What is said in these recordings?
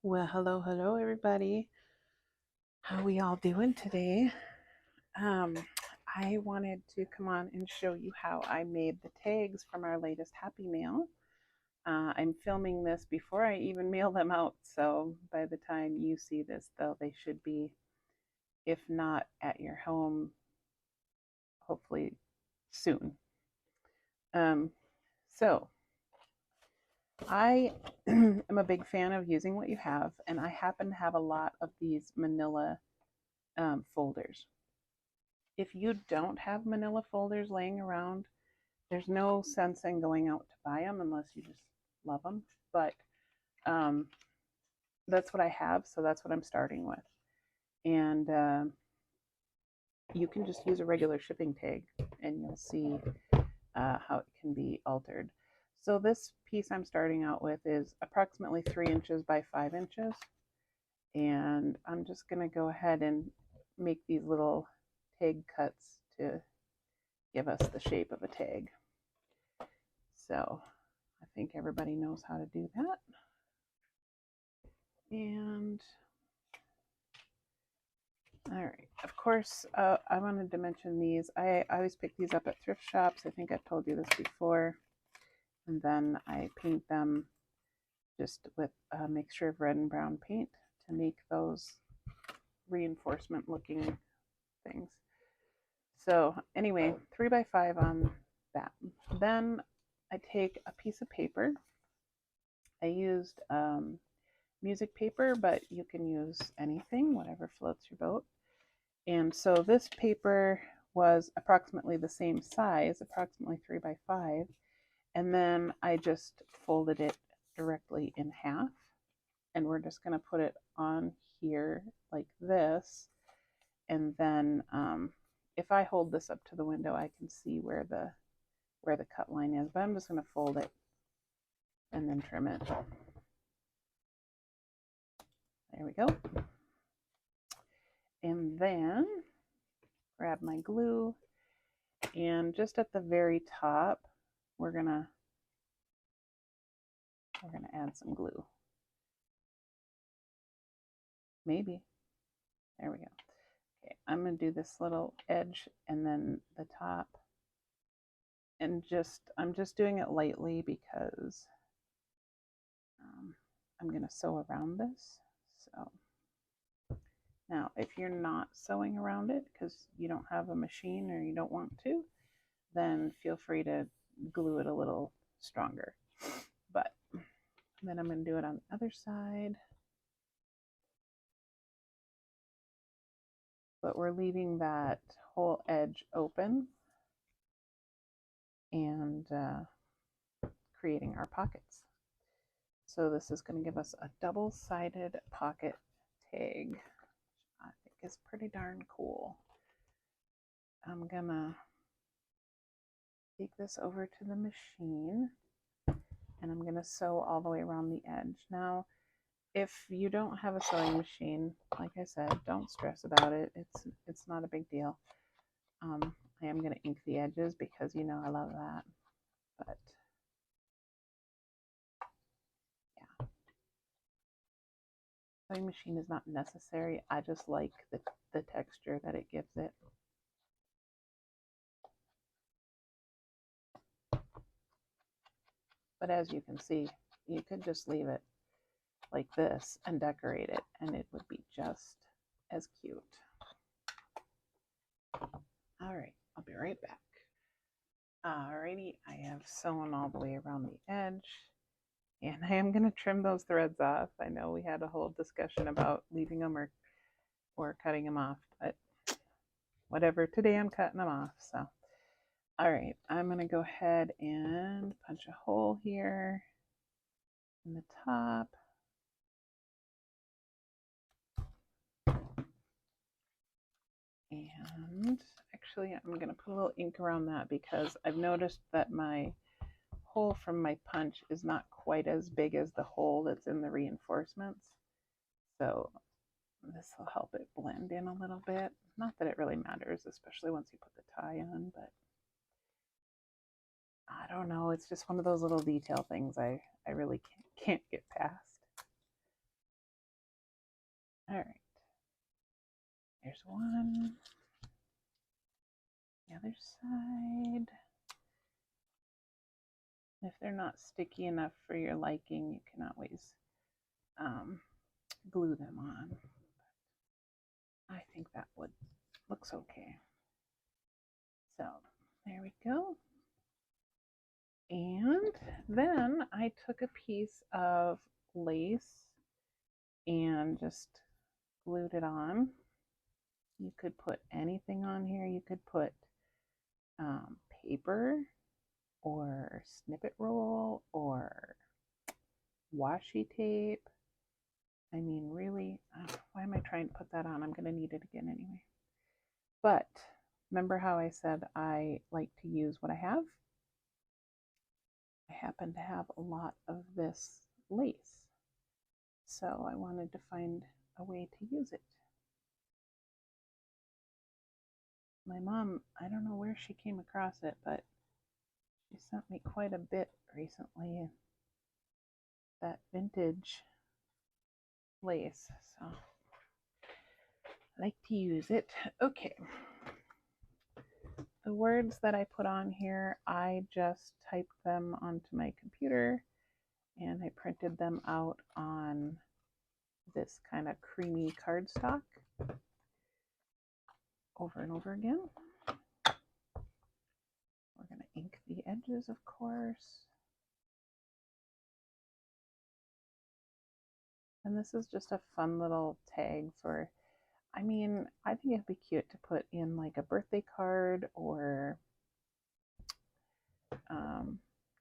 Well, hello everybody. How we all doing today? Um, I wanted to come on and show you how I made the tags from our latest Happy Mail. I'm filming this before I even mail them out, so by the time you see this, though, they should be, if not at your home, hopefully soon. Um, so I am a big fan of using what you have, and I happen to have a lot of these manila folders. If you don't have manila folders laying around, there's no sense in going out to buy them unless you just love them. But um, that's what I have, so that's what I'm starting with. And you can just use a regular shipping tag and you'll see how it can be altered. So this piece I'm starting out with is approximately 3 inches by 5 inches. And I'm just going to go ahead and make these little tag cuts to give us the shape of a tag. So I think everybody knows how to do that. And all right, of course, I wanted to mention these. I always pick these up at thrift shops. I think I've told you this before. And then I paint them just with a mixture of red and brown paint to make those reinforcement looking things. So anyway, 3 by 5 on that. Then I take a piece of paper. I used music paper, but you can use anything, whatever floats your boat. And so this paper was approximately the same size, approximately 3 by 5. And then I just folded it directly in half. And we're just going to put it on here like this. And then if I hold this up to the window, I can see where the cut line is. But I'm just going to fold it and then trim it. There we go. And then grab my glue, and just at the very top, we're gonna add some glue. Maybe. There we go. Okay, I'm gonna do this little edge and then the top, and I'm just doing it lightly because I'm gonna sew around this. So now, if you're not sewing around it because you don't have a machine or you don't want to, then feel free to glue it a little stronger. But then I'm going to do it on the other side. But we're leaving that whole edge open and creating our pockets. So this is going to give us a double-sided pocket tag. I think is pretty darn cool. I'm going to take this over to the machine, and I'm going to sew all the way around the edge. Now, if you don't have a sewing machine, like I said, don't stress about it. It's not a big deal. I am going to ink the edges because, you know, I love that. But yeah, sewing machine is not necessary. I just like the texture that it gives it. But as you can see, you could just leave it like this and decorate it, and it would be just as cute. All right, I'll be right back. Alrighty, I have sewn all the way around the edge, and I am going to trim those threads off. I know we had a whole discussion about leaving them or cutting them off, but whatever, today I'm cutting them off. So all right, I'm going to go ahead and punch a hole here in the top. And actually, I'm going to put a little ink around that because I've noticed that my hole from my punch is not quite as big as the hole that's in the reinforcements. So this will help it blend in a little bit. Not that it really matters, especially once you put the tie on, but I don't know. It's just one of those little detail things I really can't get past. All right. There's one. The other side. If they're not sticky enough for your liking, you can always glue them on. I think that looks okay. So there we go. And then I took a piece of lace and just glued it on. You could put anything on here. You could put paper or snippet roll or washi tape. I mean, really, why am I trying to put that on? I'm going to need it again anyway. But remember how I said I like to use what I have? I happen to have a lot of this lace. So I wanted to find a way to use it. My mom, I don't know where she came across it, but she sent me quite a bit recently. That vintage lace. So I like to use it. Okay. The words that I put on here, I just typed them onto my computer and I printed them out on this kind of creamy cardstock over and over again. We're going to ink the edges, of course. And this is just a fun little tag for, I mean, I think it'd be cute to put in like a birthday card or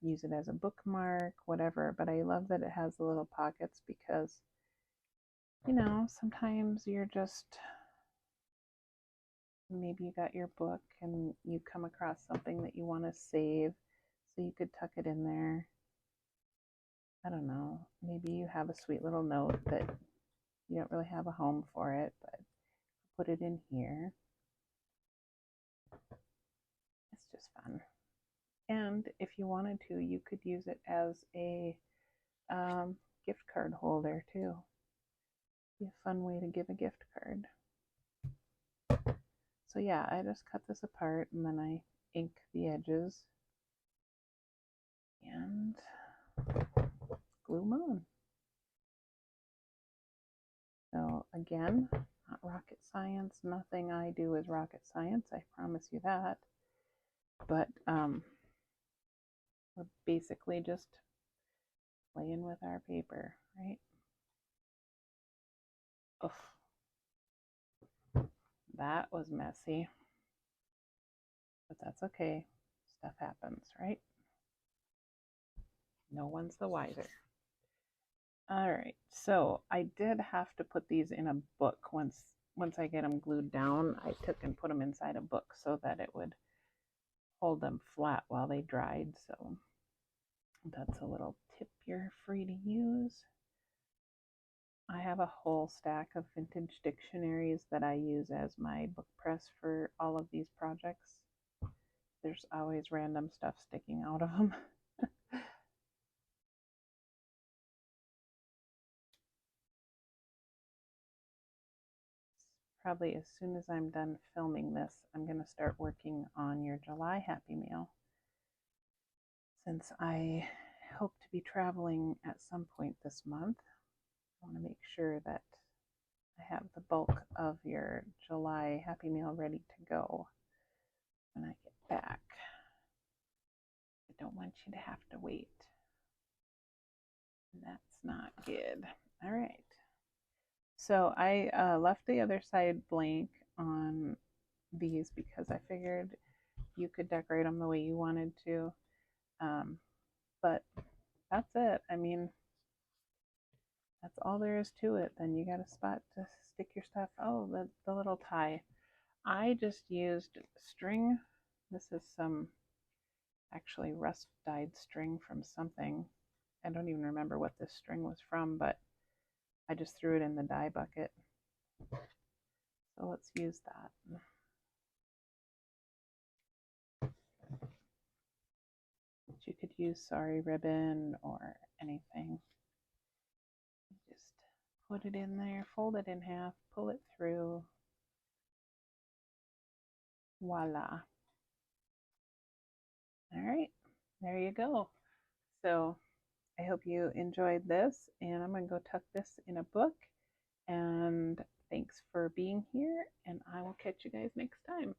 use it as a bookmark, whatever. But I love that it has the little pockets because, you know, sometimes you're just, maybe you got your book and you come across something that you want to save, so you could tuck it in there. I don't know, maybe you have a sweet little note that you don't really have a home for it, but put it in here. It's just fun. And if you wanted to, you could use it as a gift card holder too. Be a fun way to give a gift card. So yeah, I just cut this apart and then I ink the edges and glue them on. So again, not rocket science. Nothing I do is rocket science, I promise you that. But we're basically just playing with our paper, right? Oof. That was messy. But that's okay. Stuff happens, right? No one's the wiser. All right, so I did have to put these in a book once I get them glued down. I took and put them inside a book so that it would hold them flat while they dried. So that's a little tip you're free to use. I have a whole stack of vintage dictionaries that I use as my book press for all of these projects. There's always random stuff sticking out of them. Probably as soon as I'm done filming this, I'm going to start working on your July Happy Meal. Since I hope to be traveling at some point this month, I want to make sure that I have the bulk of your July Happy Meal ready to go when I get back. I don't want you to have to wait. That's not good. All right. So I left the other side blank on these because I figured you could decorate them the way you wanted to. But that's it. I mean, that's all there is to it. Then you got a spot to stick your stuff. Oh, the little tie. I just used string. This is some actually rust dyed string from something. I don't even remember what this string was from, but I just threw it in the dye bucket. So let's use that. You could use sari ribbon or anything. Just put it in there, fold it in half, pull it through. Voila. All right, there you go. So I hope you enjoyed this, and I'm going to go tuck this in a book. And thanks for being here, and I will catch you guys next time.